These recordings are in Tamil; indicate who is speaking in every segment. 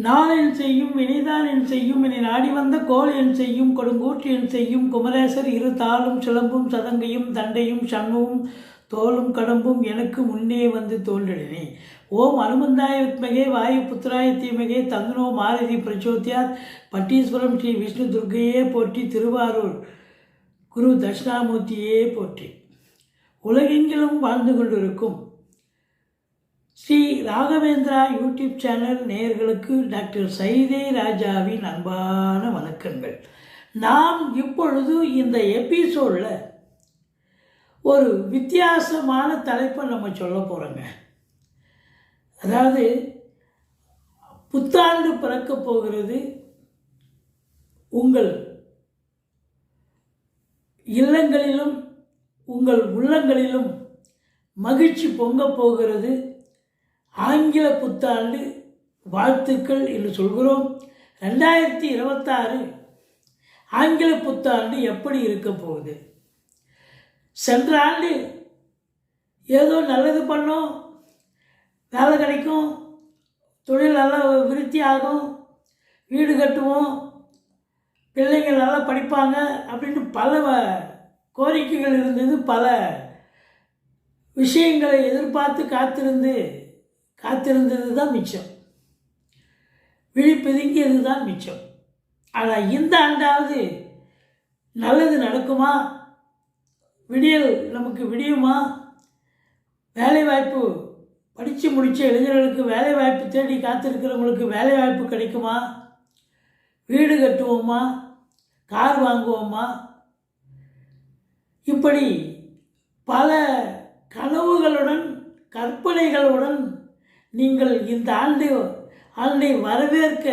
Speaker 1: நாள் என் செய்யும் வினைதான் என் செய்யும் இனி நாடி வந்த கோல் என் செய்யும் கொடுங்கூற்று என் செய்யும் குமரேசர் இரு தாளும் சிலம்பும் சதங்கையும் தண்டையும் சண்முகம் தோளும் கடம்பும் எனக்கு முன்னே வந்து தோன்றினே. ஓம் அனுமந்தாய வித்மகே வாயு புத்திராய தீமகே தந்தனோ மாருதி பிரச்சோத்தியாத் பட்டீஸ்வரம் ஸ்ரீ விஷ்ணு துர்க்கையே போற்றி திருவாரூர் குரு தட்சிணாமூர்த்தியே போற்றி. உலகெங்கிலும் வாழ்ந்து கொண்டிருக்கும் ஸ்ரீ ராகவேந்திரா யூடியூப் சேனல் நேயர்களுக்கு டாக்டர் சைதே ராஜாவின் அன்பான வணக்கங்கள். நாம் இப்பொழுது இந்த எபிசோடில் ஒரு வித்தியாசமான தலைப்பை நம்ம சொல்ல போகிறோங்க. அதாவது புத்தாண்டு பிறக்க போகிறது, உங்கள் இல்லங்களிலும் உங்கள் உள்ளங்களிலும் மகிழ்ச்சி பொங்க போகிறது. ஆங்கில புத்தாண்டு வாழ்த்துக்கள் என்று சொல்கிறோம். 2026 ஆங்கில புத்தாண்டு எப்படி இருக்க போகுது? சென்ற ஆண்டு ஏதோ நல்லது பண்ணோம், வேலை கிடைக்கும், தொழில் நல்லா விருத்தி ஆகும், வீடு கட்டுவோம், பிள்ளைங்கள் நல்லா படிப்பாங்க அப்படின்னு பல கோரிக்கைகள் இருந்தது. பல விஷயங்களை எதிர்பார்த்து காத்திருந்தது தான் மிச்சம், விழிப்பெதுங்கியது தான் மிச்சம். ஆனால் இந்த ஆண்டாவது நல்லது நடக்குமா? விடியல் நமக்கு விடியுமா? வேலைவாய்ப்பு படித்து முடித்த இளைஞர்களுக்கு வேலைவாய்ப்பு தேடி காத்திருக்கிறவங்களுக்கு வேலைவாய்ப்பு கிடைக்குமா? வீடு கட்டுவோமா? கார் வாங்குவோமா? இப்படி பல கனவுகளுடன் கற்பனைகளுடன் நீங்கள் இந்த ஆண்டை வரவேற்க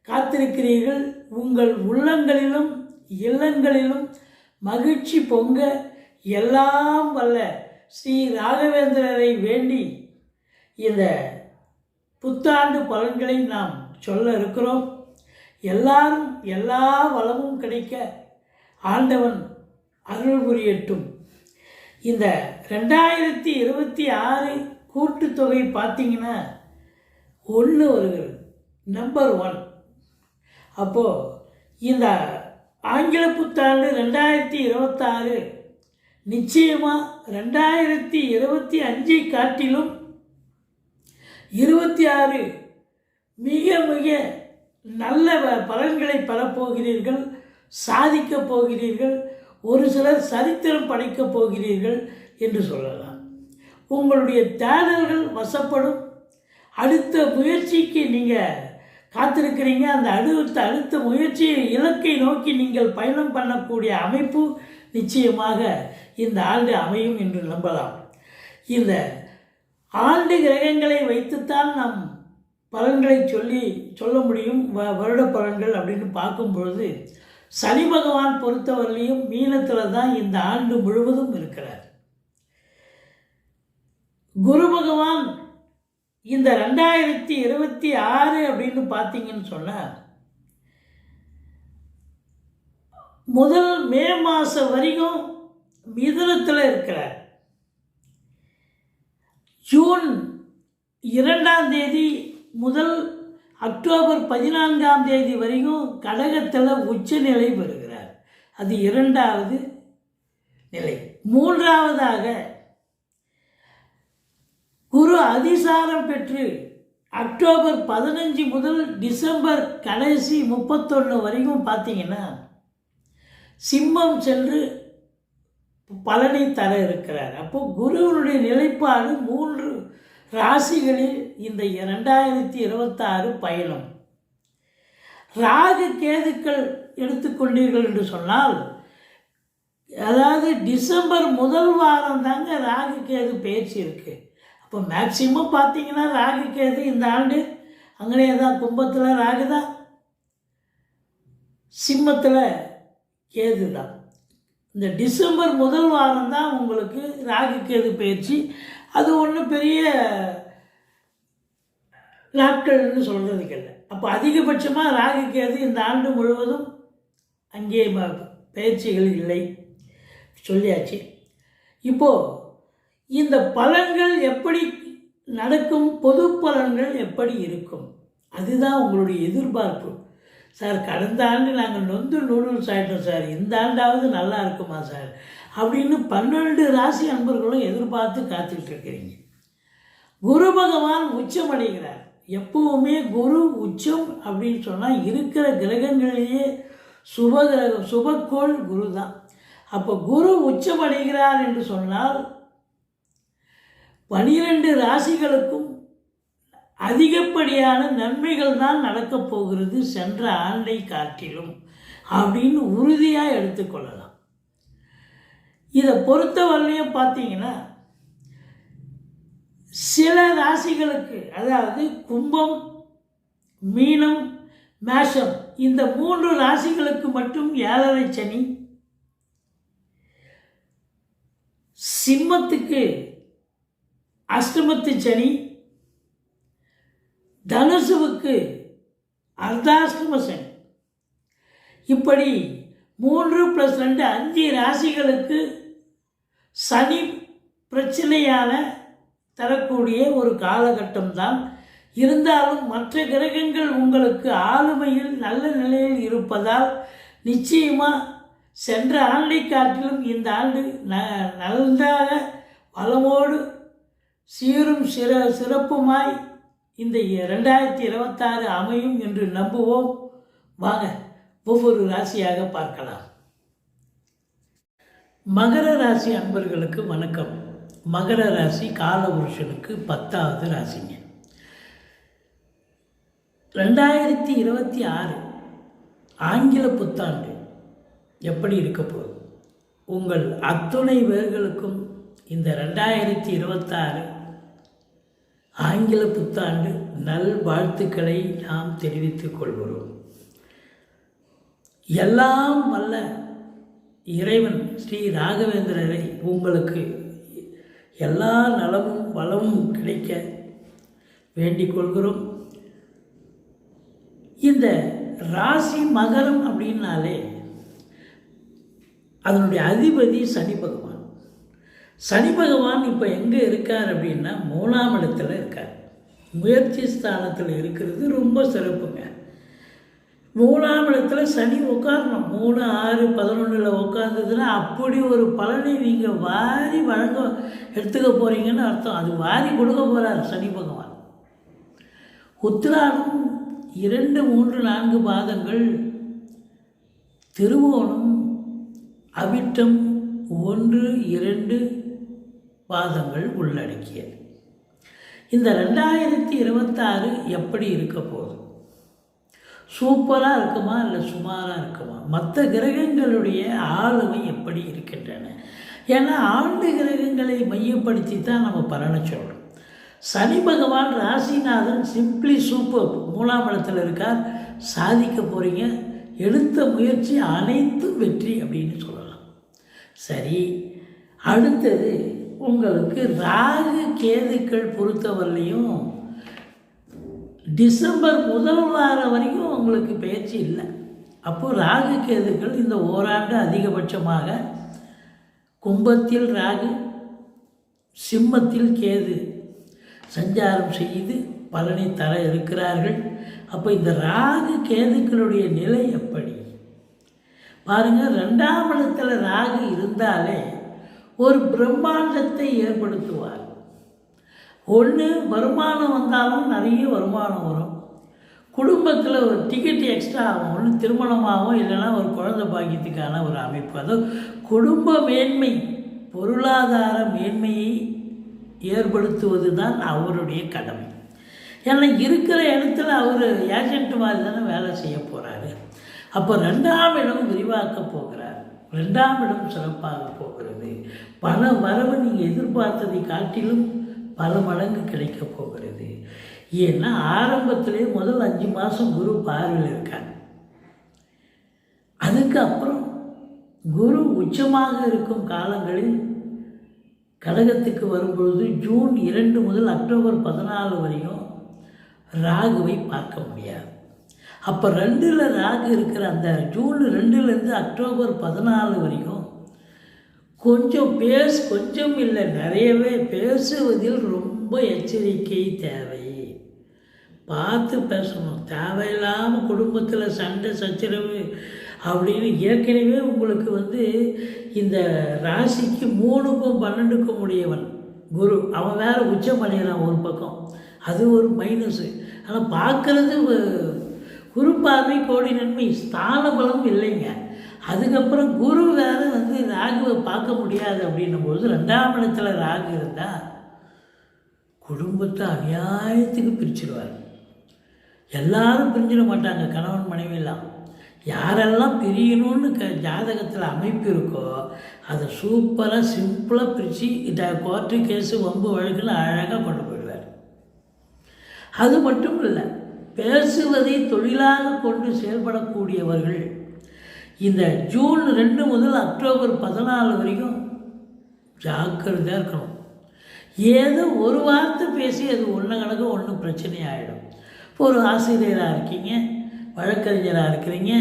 Speaker 1: காத்திருக்கிறீர்கள். உங்கள் உள்ளங்களிலும் இல்லங்களிலும் மகிழ்ச்சி பொங்க எல்லாம் வல்ல ஸ்ரீ ராகவேந்திரரை வேண்டி இந்த புத்தாண்டு பலன்களை நாம் சொல்ல இருக்கிறோம். எல்லாரும் எல்லா வளமும் கிடைக்க ஆண்டவன் அருள் புரியட்டும். இந்த 2026 கூட்டுத்தொகை பார்த்தீங்கன்னா 1 வருகிறது, நம்பர் 1. அப்போது இந்த ஆங்கில புத்தாண்டு 2026 நிச்சயமாக 2025 காட்டிலும் 26 மிக மிக நல்ல பலன்களை பெறப்போகிறீர்கள், சாதிக்கப் போகிறீர்கள். ஒரு சிலர் சரித்திரம் படைக்கப் போகிறீர்கள் என்று சொல்லலாம். உங்களுடைய தேடல்கள் வசப்படும். அடுத்த முயற்சிக்கு நீங்கள் காத்திருக்கிறீங்க. அந்த அடுத்த முயற்சியை இலக்கை நோக்கி நீங்கள் பயணம் பண்ணக்கூடிய அமைப்பு நிச்சயமாக இந்த ஆண்டு அமையும் என்று நம்பலாம். இந்த ஆண்டு கிரகங்களை வைத்துத்தான் நாம் பலன்களை சொல்ல முடியும். வருட பலன்கள் அப்படின்னு பார்க்கும்பொழுது சனி பகவான் பொறுத்தவரையிலையும் மீனத்தில் தான் இந்த ஆண்டு முழுவதும் இருக்கிறார். குரு பகவான் இந்த 2026 அப்படின்னு பார்த்தீங்கன்னு சொன்னால் முதல் மே மாதம் வரைக்கும் மிதுனத்தில் இருக்கிறார். ஜூன் 2ஆம் தேதி முதல் அக்டோபர் 14ஆம் தேதி வரைக்கும் கடகத்தில் உச்சநிலை பெறுகிறார். அது 2வது நிலை. 3வதாக குரு அதிசாரம் பெற்று அக்டோபர் 15 முதல் டிசம்பர் கடைசி 31 வரைக்கும் பார்த்தீங்கன்னா சிம்மம் சென்று பலனை தர இருக்கிறார். அப்போது குருவனுடைய நிலைப்பாடு 3 ராசிகளில் இந்த 2026 பயணம். ராகு கேதுக்கள் எடுத்துக்கொண்டீர்கள் என்று சொன்னால், அதாவது டிசம்பர் முதல் வாரம் தாங்க ராகு கேது பயிற்சி இருக்குது. அப்போ மேக்சிமம் பார்த்தீங்கன்னா ராகு கேது இந்த ஆண்டு அங்கனே தான். கும்பத்தில் ராகு தான், சிம்மத்தில் கேது தான். இந்த டிசம்பர் முதல் வாரம் தான் உங்களுக்கு ராகு கேது பயிற்சி. அது ஒன்றும் பெரிய நாட்கள்னு சொல்கிறதுக்கு இல்லை. அப்போ அதிகபட்சமாக ராகு கேது இந்த ஆண்டு முழுவதும் அங்கே பயிற்சிகள் இல்லை, சொல்லியாச்சு. இப்போது இந்த பலன்கள் எப்படி நடக்கும், பொது பலன்கள் எப்படி இருக்கும், அதுதான் உங்களுடைய எதிர்பார்ப்பு. சார் கடந்த ஆண்டு நாங்கள் நொந்து நூடுல்ஸ் ஆகிட்டோம் சார், இந்த ஆண்டாவது நல்லா இருக்குமா சார் அப்படின்னு 12 ராசி அன்பர்களும் எதிர்பார்த்து காத்துக்கிட்டு இருக்கிறீங்க. குரு பகவான் உச்சமடைகிறார். எப்பவுமே குரு உச்சம் அப்படின்னு சொன்னால் இருக்கிற கிரகங்களிலேயே சுபக்கோள் குரு தான். அப்போ குரு உச்சமடைகிறார் என்று சொன்னால் 12 ராசிகளுக்கும் அதிகப்படியான நன்மைகள் தான் நடக்கப் போகிறது சென்ற ஆண்டை காட்டிலும் அப்படின்னு உறுதியாக எடுத்துக்கொள்ளலாம். இதை பொறுத்தவரையிலையும் பார்த்தீங்கன்னா சில ராசிகளுக்கு, அதாவது கும்பம், மீனம், மேஷம், இந்த 3 ராசிகளுக்கு மட்டும் 7.5 சனி, சிம்மத்துக்கு அஷ்டமத்து சனி, தனுசுவுக்கு அர்த்தாஷ்டம சனி, இப்படி 3+2 5 ராசிகளுக்கு சனி பிரச்சனையான தரக்கூடிய ஒரு காலகட்டம் தான். இருந்தாலும் மற்ற கிரகங்கள் உங்களுக்கு ஆளுமையில் நல்ல நிலையில் இருப்பதால் நிச்சயமாக சென்ற ஆண்டை காட்டிலும் இந்த ஆண்டு நன்றாக வளமோடு சீரும் சிறப்புமாய் இந்த 2026 அமையும் என்று நம்புவோம். வாங்க ஒவ்வொரு ராசியாக பார்க்கலாம். மகர ராசி அன்பர்களுக்கு வணக்கம். மகர ராசி காலபுருஷனுக்கு 10வது ராசிங்க. 2026 ஆங்கில புத்தாண்டு எப்படி இருக்க போகுது? உங்கள் அத்துணை பேர்களுக்கும் இந்த 2026 ஆங்கில புத்தாண்டு நல் வாழ்த்துக்களை நாம் தெரிவித்துக் கொள்கிறோம். எல்லாம் வல்ல இறைவன் ஸ்ரீ ராகவேந்திரரை உங்களுக்கு எல்லா நலமும் வளமும் கிடைக்க வேண்டிக் கொள்கிறோம். இந்த ராசி மகரம் அப்படின்னாலே அதனுடைய அதிபதி சனி பகவான். சனி பகவான் இப்போ எங்கே இருக்கார் அப்படின்னா 3ஆம் இடத்துல இருக்கார். முயற்சி ஸ்தானத்தில் இருக்கிறது ரொம்ப சிறப்புங்க. 3ஆம் இடத்துல சனி உட்காரணும். 3, 6, 11 உட்கார்ந்ததுன்னா அப்படி ஒரு பலனை நீங்கள் வாரி எடுத்துக்க போகிறீங்கன்னு அர்த்தம். அது வாரி கொடுக்க போகிறார் சனி பகவான். உத்திராடம் 2, 3, 4 பாதங்கள், திருவோணம், அவிட்டம் 1, 2 பாதங்கள் உள்ளடக்கியது. இந்த 2026 எப்படி இருக்க போகுது? சூப்பராக இருக்குமா இல்லை சுமாராக இருக்குமா? மற்ற கிரகங்களுடைய ஆளுமை எப்படி இருக்கின்றன? ஏன்னா ஆண்டு கிரகங்களை மையப்படுத்தி தான் நம்ம பலனை சொல்கிறோம். சனி பகவான் ராசிநாதன் சிம்பிளி சூப்பர் 3ஆம் இடத்துல இருக்கார். சாதிக்க போகிறீங்க. எடுத்த முயற்சி அனைத்தும் வெற்றி அப்படின்னு சொல்லலாம். சரி, அடுத்தது உங்களுக்கு ராகு கேதுக்கள் பொறுத்தவரையிலையும் டிசம்பர் 1 வாரம் வரைக்கும் உங்களுக்கு பயிற்சி இல்லை. அப்போது ராகு கேதுக்கள் இந்த ஓராண்டு அதிகபட்சமாக கும்பத்தில் ராகு, சிம்மத்தில் கேது சஞ்சாரம் செய்து பலனை தர இருக்கிறார்கள். அப்போ இந்த ராகு கேதுக்களுடைய நிலை எப்படி பாருங்கள். 2ஆம் இடத்துல ராகு இருந்தாலே ஒரு பிரம்மாண்டத்தை ஏற்படுத்துவார். ஒன்று வருமானம் வந்தாலும் நிறைய வருமானம் வரும். குடும்பத்தில் ஒரு டிக்கெட் எக்ஸ்ட்ரா ஆகும். ஒன்று திருமணமாகவும் இல்லைன்னா ஒரு குழந்தை பாக்கியத்துக்கான ஒரு அமைப்பு. அதுவும் குடும்ப மேன்மை, பொருளாதார மேன்மையை ஏற்படுத்துவது தான் அவருடைய கடமை. ஏன்னா இருக்கிற இடத்துல அவர் ஏஜென்ட் மாதிரி தானே வேலை செய்ய போகிறாரு. அப்போ 2ஆம் இடம் விரிவாக்க போகிறார். 2ஆம் இடம் சிறப்பாக போகிறது. பண வரவு நீங்கள் எதிர்பார்த்ததை காட்டிலும் பல மடங்கு கிடைக்க போகிறது. ஏன்னா ஆரம்பத்திலே முதல் 5 மாதம் குரு பார்வையில் இருக்காங்க. அதுக்கப்புறம் குரு உச்சமாக இருக்கும் காலங்களில் கடகத்துக்கு வரும்பொழுது ஜூன் 2 முதல் அக்டோபர் 14 வரையும் ராகுவை பார்க்க முடியாது. அப்போ 2ல் ராகு இருக்கிற அந்த ஜூன் 2லேருந்து அக்டோபர் 14 வரைக்கும் கொஞ்சம் இல்லை நிறையவே பேசுவதில் ரொம்ப எச்சரிக்கை தேவை. பார்த்து பேசணும். தேவையில்லாமல் குடும்பத்தில் சண்டை சச்சரவு அப்படின்னு ஏற்கனவே உங்களுக்கு வந்து இந்த ராசிக்கு 3க்கும் 12க்கும் உடையவன் குரு, அவன் வேறு உச்சம் அடைகிறான் ஒரு பக்கம், அது ஒரு மைனஸு. ஆனால் பார்க்குறது குரு பார்வை கோடி நன்மை, ஸ்தான பலம் இல்லைங்க. அதுக்கப்புறம் குரு வேறு வந்து ராகுவை பார்க்க முடியாது அப்படின்னும் போது 2ஆம் இடத்துல ராகு இருந்தால் குடும்பத்தை அநியாயத்துக்கு பிரிச்சிடுவார். எல்லாரும் பிரிஞ்சிட மாட்டாங்க, கணவன் மனைவியெல்லாம். யாரெல்லாம் பிரியணும்னு ஜாதகத்தில் அமைப்பு இருக்கோ அதை சூப்பராக சிம்பிளாக பிரித்து கோர்ட்டு கேஸு வம்பு வழக்குன்னு அழகாக கொண்டு போயிடுவார். அது மட்டும் இல்லை, பேசுவதை தொழிலாக கொண்டு செயல்படக்கூடியவர்கள் இந்த ஜூன் 2 முதல் அக்டோபர் 14 வரைக்கும் ஜாக்கிரதையாக இருக்கணும். ஏதோ ஒரு வார்த்தை பேசி அது ஒன்று ஒன்று பிரச்சனை ஆகிடும். இப்போ ஒரு ஆசிரியராக இருக்கீங்க, வழக்கறிஞராக இருக்கிறீங்க,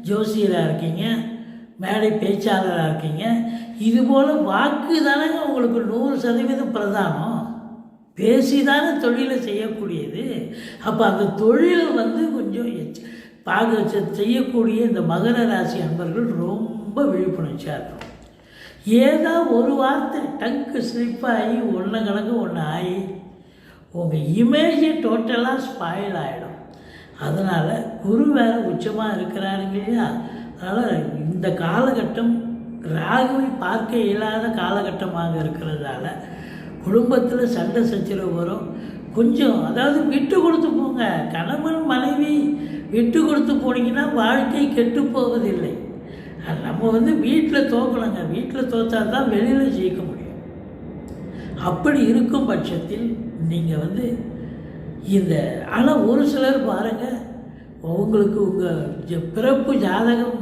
Speaker 1: ஜோசியராக இருக்கீங்க, மேடை பேச்சாளராக இருக்கீங்க, இதுபோல் வாக்கு தானேங்க உங்களுக்கு 100% பிரதானம். பேசி தானே தொழிலை செய்யக்கூடியது. அப்போ அந்த தொழில் வந்து கொஞ்சம் செய்யக்கூடிய இந்த மகர ராசி அன்பர்கள் ரொம்ப விழிப்புணர்ச்சியாக இருக்கும். ஏதோ ஒரு வார்த்தை டங்கு ஸ்லிப்பாகி ஒன்று ஆகி உங்கள் இமேஜை டோட்டலாக ஸ்பாயில் ஆகிடும். அதனால் குரு வேறு உச்சமாக இருக்கிறாருங்க இல்லையா, அதனால் இந்த காலகட்டம் ராகுவை பார்க்க இயலாத காலகட்டமாக இருக்கிறதால குடும்பத்தில் சண்டை சச்சரவு வரும். கொஞ்சம் அதாவது விட்டு கொடுத்து போங்க. கணவன் மனைவி விட்டு கொடுத்து போனீங்கன்னா வாழ்க்கை கெட்டு போவதில்லை. நம்ம வந்து வீட்டில் தோக்கணுங்க, வீட்டில் தோற்றா தான் வெளியில் ஜெயிக்க முடியும். அப்படி இருக்கும் பட்சத்தில் நீங்கள் வந்து இந்த ஆனால் ஒரு சிலர் பாருங்கள், உங்களுக்கு உங்கள் பிறப்பு ஜாதகம்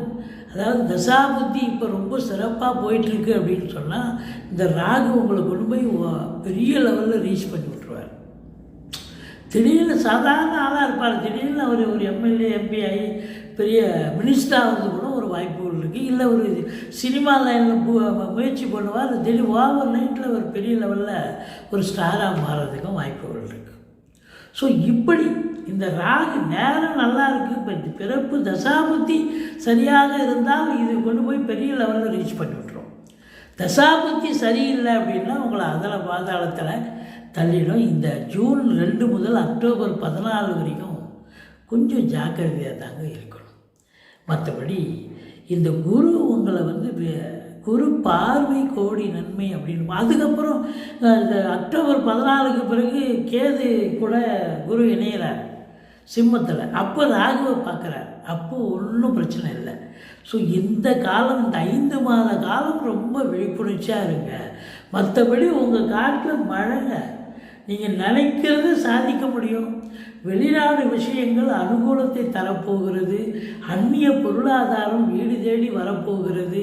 Speaker 1: அதாவது தசாபுத்தி இப்போ ரொம்ப சிறப்பாக போயிட்டுருக்கு அப்படின்னு சொன்னால் இந்த ராகு உங்களை கொண்டு போய் பெரிய லெவலில் ரீச் பண்ணி விட்ருவார். திடீர்னு சாதாரண ஆளாக இருப்பார், திடீர்னு அவர் ஒரு எம்எல்ஏ எம்பி ஆகி பெரிய மினிஸ்டராக வந்து கூட ஒரு வாய்ப்புகள் இருக்குது. இல்லை ஒரு சினிமா லைனில் முயற்சி பண்ணுவார், திடீர் ஓவர் நைட்டில் ஒரு பெரிய லெவலில் ஒரு ஸ்டாராக மாறுறதுக்கும் வாய்ப்புகள் இருக்குது. ஸோ இப்படி இந்த ராகு நேரம் நல்லா இருக்குது. இப்போ பிறப்பு தசாபுத்தி சரியாக இருந்தால் இது கொண்டு போய் பெரிய லெவலில் ரீச் பண்ணி விட்டுரும். தசாபுத்தி சரியில்லை அப்படின்னா உங்களை அதில் பாதாளத்தில் தள்ளிடும். இந்த ஜூன் 2 முதல் அக்டோபர் 14 வரைக்கும் கொஞ்சம் ஜாக்கிரதையாக தாங்க இருக்கணும். மற்றபடி இந்த குரு உங்களை வந்து குரு பார்வை கோடி நன்மை அப்படின்னு. அதுக்கப்புறம் இந்த அக்டோபர் 14க்கு பிறகு கேது கூட குரு இணையிறார் சிம்மத்தில். அப்போ ராகுவை பார்க்குறார், அப்போ ஒன்றும் பிரச்சனை இல்லை. ஸோ இந்த காலம், இந்த 5 மாத காலம் ரொம்ப விழிப்புணர்ச்சியாக இருங்க. மற்றபடி உங்கள் காட்டில் மழைங்க, நீங்கள் நினைக்கிறது சாதிக்க முடியும். வெளிநாடு விஷயங்கள் அனுகூலத்தை தரப்போகிறது. அந்நிய பொருளாதாரம் வீடு தேடி வரப்போகிறது.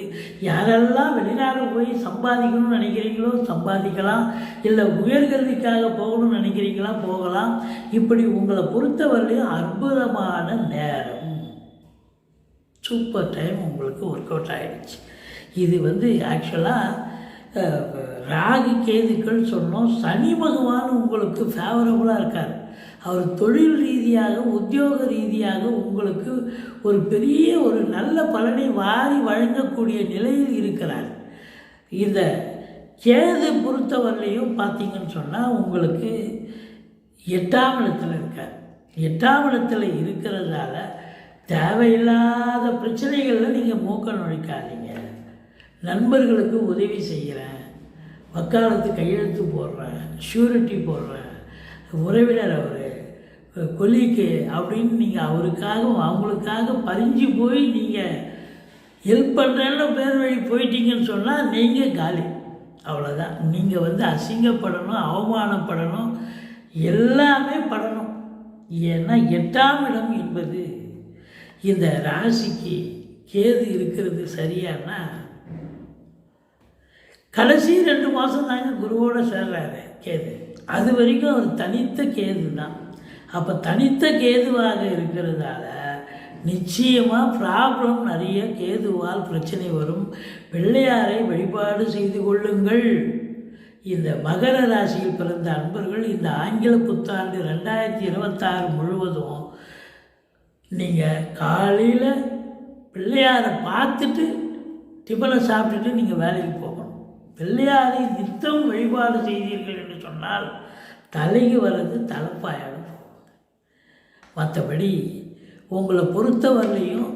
Speaker 1: யாரெல்லாம் வெளிநாடு போய் சம்பாதிக்கணும்னு நினைக்கிறீங்களோ சம்பாதிக்கலாம், இல்லை உயர்கல்விக்காக போகணும்னு நினைக்கிறீங்களா போகலாம். இப்படி உங்களை பொறுத்தவரையிலும் அற்புதமான நேரம், சூப்பர் டைம் உங்களுக்கு ஒர்க் அவுட் ஆகிடுச்சு. இது வந்து ஆக்சுவலாக ராகு கேதுக்கள் சொன்னோம். சனி பகவான் உங்களுக்கு ஃபேவரபுளாக இருக்கார். அவர் தொழில் ரீதியாக உத்தியோக ரீதியாக உங்களுக்கு ஒரு பெரிய ஒரு நல்ல பலனை வாரி வழங்கக்கூடிய நிலையில் இருக்கிறார். இந்த கேது பொறுத்தவரையிலையும் பார்த்தீங்கன்னு சொன்னால் உங்களுக்கு 8ஆம் இடத்துல இருக்கார். 8ஆம் இடத்துல இருக்கிறதால தேவையில்லாத பிரச்சனைகளில் நீங்கள் மூக்க நுழைக்காதீங்க. நண்பர்களுக்கு உதவி செய்கிறேன், வக்காலத்து கையெழுத்து போடுறேன், ஷூரிட்டி போடுறேன், உறவினர் அவர் கொல்லிக்கு அப்படின்னு நீங்கள் அவங்களுக்காக பறிஞ்சு போய் நீங்கள் ஹெல்ப் பண்ணுறேன்னு பேர் வழி போயிட்டீங்கன்னு சொன்னால் நீங்கள் காலி, அவ்வளோதான். நீங்கள் வந்து அசிங்கப்படணும், அவமானப்படணும், எல்லாமே படணும். ஏன்னா 8ஆம் இடம் என்பது இந்த ராசிக்கு கேது இருக்கிறது சரியானா கடைசி 2 மாதம் தாங்க குருவோடு சேர்றாரு கேது. அது வரைக்கும் அவர் தனித்த கேது தான். அப்போ தனித்த கேதுவாக இருக்கிறதால நிச்சயமாக ப்ராப்ளம் நிறைய, கேதுவால் பிரச்சனை வரும். பிள்ளையாரை வழிபாடு செய்து கொள்ளுங்கள். இந்த மகர ராசியில் பிறந்த அன்பர்கள் இந்த ஆங்கில புத்தாண்டு 2026 முழுவதும் நீங்கள் காலையில் பிள்ளையாரை பார்த்துட்டு டிஃபனை சாப்பிட்டுட்டு நீங்கள் வேலைக்கு போகணும். பிள்ளையாரை நித்தம் வழிபாடு செய்தீர்கள் என்று சொன்னால் தலைக்கு வர்றது தலைப்பாயிடும். மற்றபடி உங்களை பொறுத்தவரையிலையும்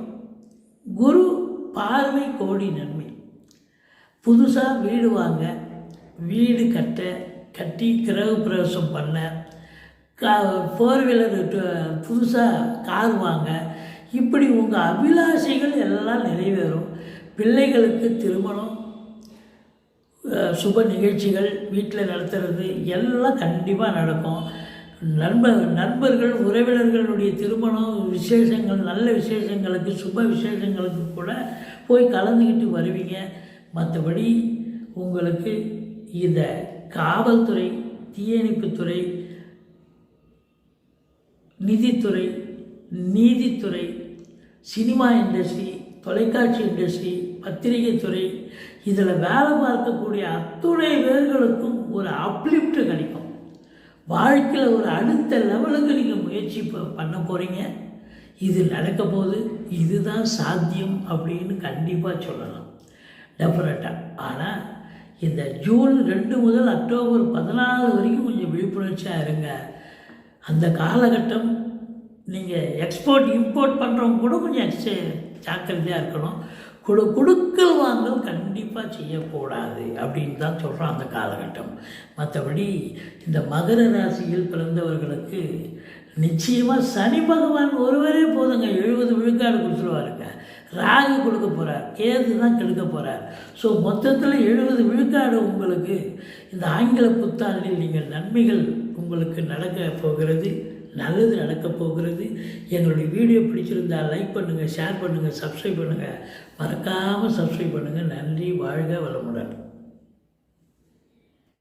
Speaker 1: குரு பார்வை கோடி நன்மை. புதுசாக வீடு வாங்க, வீடு கட்டி கிரக பிரவேசம் பண்ண, 4 வீலர் புதுசாக கார் வாங்க, இப்படி உங்கள் அபிலாஷைகள் எல்லாம் நிறைவேறும். பிள்ளைகளுக்கு திருமணம், சுப நிகழ்ச்சிகள் வீட்டில் நடத்துறது எல்லாம் கண்டிப்பாக நடக்கும். நண்பர்கள் உறவினர்களுடைய திருமணம் விசேஷங்கள், நல்ல விசேஷங்களுக்கு, சுப விசேஷங்களுக்கு கூட போய் கலந்துக்கிட்டு வருவீங்க. மற்றபடி உங்களுக்கு இந்த காவல்துறை, தீயணைப்புத்துறை, நிதித்துறை, நீதித்துறை, சினிமா இண்டஸ்ட்ரி, தொலைக்காட்சி இண்டஸ்ட்ரி, பத்திரிகை துறை, இதில் வேலை பார்க்கக்கூடிய அத்துணை பேர்களுக்கும் ஒரு அப்லிஃப்ட் கிடைக்கும். வாழ்க்கையில் ஒரு அடுத்த லெவலுக்கு நீங்கள் முயற்சி பண்ண போகிறீங்க. இது நடக்க போது இதுதான் சாத்தியம் அப்படின்னு கண்டிப்பாக சொல்லலாம், டெஃபினட்டாக. ஆனால் இந்த ஜூன் 2 முதல் அக்டோபர் 14 வரைக்கும் கொஞ்சம் விழிப்புணர்ச்சியாக இருங்க. அந்த காலகட்டம் நீங்கள் எக்ஸ்போர்ட் இம்போர்ட் பண்ணுறவங்க கூட கொஞ்சம் ஜாக்கிரதையாக இருக்கணும். கொடுக்கல் வாங்கல் கண்டிப்பாக செய்யக்கூடாது அப்படின்னு தான் சொல்கிறோம் அந்த காலகட்டம். மற்றபடி இந்த மகர ராசியில் பிறந்தவர்களுக்கு நிச்சயமாக சனி பகவான் ஒருவரே போதுங்க, 70 விழுக்காடு கொடுத்துருவாருங்க. ராகு கொடுக்க போகிறார், கேது தான் கெடுக்க போகிறார். ஸோ மொத்தத்தில் 70 விழுக்காடு உங்களுக்கு இந்த ஆங்கில புத்தாண்டில் நீங்கள் நன்மைகள் உங்களுக்கு நடக்க போகிறது, நல்லது நடக்கப் போகிறது. எங்களுடைய வீடியோ பிடிச்சிருந்தால் லைக் பண்ணுங்கள், ஷேர் பண்ணுங்கள், சப்ஸ்கிரைப் பண்ணுங்கள். மறக்காமல் சப்ஸ்கிரைப் பண்ணுங்கள். நன்றி, வாழ்க வளமுடன்.